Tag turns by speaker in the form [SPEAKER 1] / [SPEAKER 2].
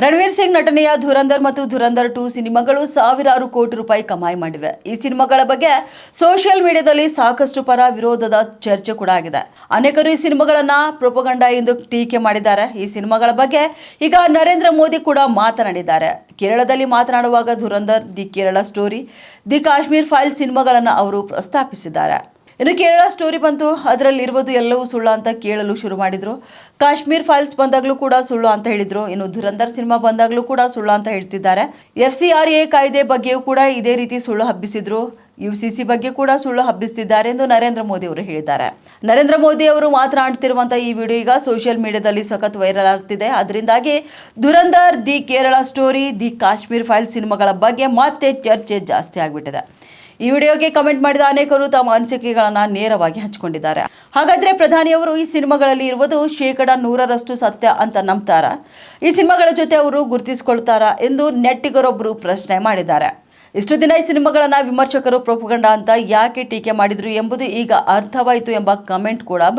[SPEAKER 1] ರಣವೀರ್ ಸಿಂಗ್ ನಟನೆಯ ಧುರಂಧರ್ ಮತ್ತು ಧುರಂಧರ್ 2 ಸಿನಿಮಾಗಳು ಸಾವಿರಾರು ಕೋಟಿ ರೂಪಾಯಿ ಕಮಾಯಿ ಮಾಡಿವೆ. ಈ ಸಿನಿಮಾಗಳ ಬಗ್ಗೆ ಸೋಷಿಯಲ್ ಮೀಡಿಯಾದಲ್ಲಿ ಸಾಕಷ್ಟು ಪರ ವಿರೋಧದ ಚರ್ಚೆ ಕೂಡ ಆಗಿದೆ. ಅನೇಕರು ಈ ಸಿನಿಮಾಗಳನ್ನ ಪ್ರೊಪಗಂಡಾ ಎಂದು ಟೀಕೆ ಮಾಡಿದ್ದಾರೆ. ಈ ಸಿನಿಮಾಗಳ ಬಗ್ಗೆ ಈಗ ನರೇಂದ್ರ ಮೋದಿ ಕೂಡ ಮಾತನಾಡಿದ್ದಾರೆ. ಕೇರಳದಲ್ಲಿ ಮಾತನಾಡುವಾಗ Dhurandhar, the Kerala story, the Kashmir file ಸಿನಿಮಾಗಳನ್ನು ಅವರು ಪ್ರಸ್ತಾಪಿಸಿದ್ದಾರೆ. ಇನ್ನು ಕೇರಳ ಸ್ಟೋರಿ ಬಂತು, ಅದರಲ್ಲಿರುವುದು ಎಲ್ಲವೂ ಸುಳ್ಳು ಅಂತ ಕೇಳಲು ಶುರು ಮಾಡಿದ್ರು. ಕಾಶ್ಮೀರ್ ಫೈಲ್ಸ್ ಬಂದಾಗಲೂ ಕೂಡ ಸುಳ್ಳು ಅಂತ ಹೇಳಿದ್ರು. ಇನ್ನು ಧುರಂಧರ್ ಸಿನಿಮಾ ಬಂದಾಗಲೂ ಕೂಡ ಸುಳ್ಳು ಅಂತ ಹೇಳ್ತಿದ್ದಾರೆ. FCRA ಕಾಯ್ದೆ ಬಗ್ಗೆಯೂ ಕೂಡ ಇದೇ ರೀತಿ ಸುಳ್ಳು ಹಬ್ಬಿಸಿದ್ರು. UCC ಬಗ್ಗೆ ಕೂಡ ಸುಳ್ಳು ಹಬ್ಬಿಸುತ್ತಿದ್ದಾರೆ ಎಂದು ನರೇಂದ್ರ ಮೋದಿ ಅವರು ಹೇಳಿದ್ದಾರೆ. ನರೇಂದ್ರ ಮೋದಿ ಅವರು ಮಾತನಾಡುತ್ತಿರುವಂತಹ ಈ ವಿಡಿಯೋ ಈಗ ಸೋಷಿಯಲ್ ಮೀಡಿಯಾದಲ್ಲಿ ಸಖತ್ ವೈರಲ್ ಆಗ್ತಿದೆ. ಅದರಿಂದಾಗಿ Dhurandhar, the Kerala story, the Kashmir file ಸಿನಿಮಾಗಳ ಬಗ್ಗೆ ಮತ್ತೆ ಚರ್ಚೆ ಜಾಸ್ತಿ ಆಗಿಬಿಟ್ಟಿದೆ. ಈ ವಿಡಿಯೋಗೆ ಕಮೆಂಟ್ ಮಾಡಿದ ಅನೇಕರು ತಮ್ಮ ಅನಿಸಿಕೆಗಳನ್ನು ನೇರವಾಗಿ ಹಂಚಿಕೊಂಡಿದ್ದಾರೆ. ಹಾಗಾದ್ರೆ ಪ್ರಧಾನಿಯವರು ಈ ಸಿನಿಮಾಗಳಲ್ಲಿ ಇರುವುದು 100% ಸತ್ಯ ಅಂತ ನಂಬ್ತಾರಾ? ಈ ಸಿನಿಮಾಗಳ ಜೊತೆ ಅವರು ಗುರುತಿಸಿಕೊಳ್ತಾರಾ ಎಂದು ನೆಟ್ಟಿಗರೊಬ್ಬರು ಪ್ರಶ್ನೆ ಮಾಡಿದ್ದಾರೆ. ಇಷ್ಟು ದಿನ ಈ ಸಿನಿಮಾಗಳನ್ನ ವಿಮರ್ಶಕರು ಪ್ರೊಪಗಂಡಾ ಅಂತ ಯಾಕೆ ಟೀಕೆ ಮಾಡಿದ್ರು ಎಂಬುದು ಈಗ ಅರ್ಥವಾಯಿತು ಎಂಬ ಕಮೆಂಟ್ ಕೂಡ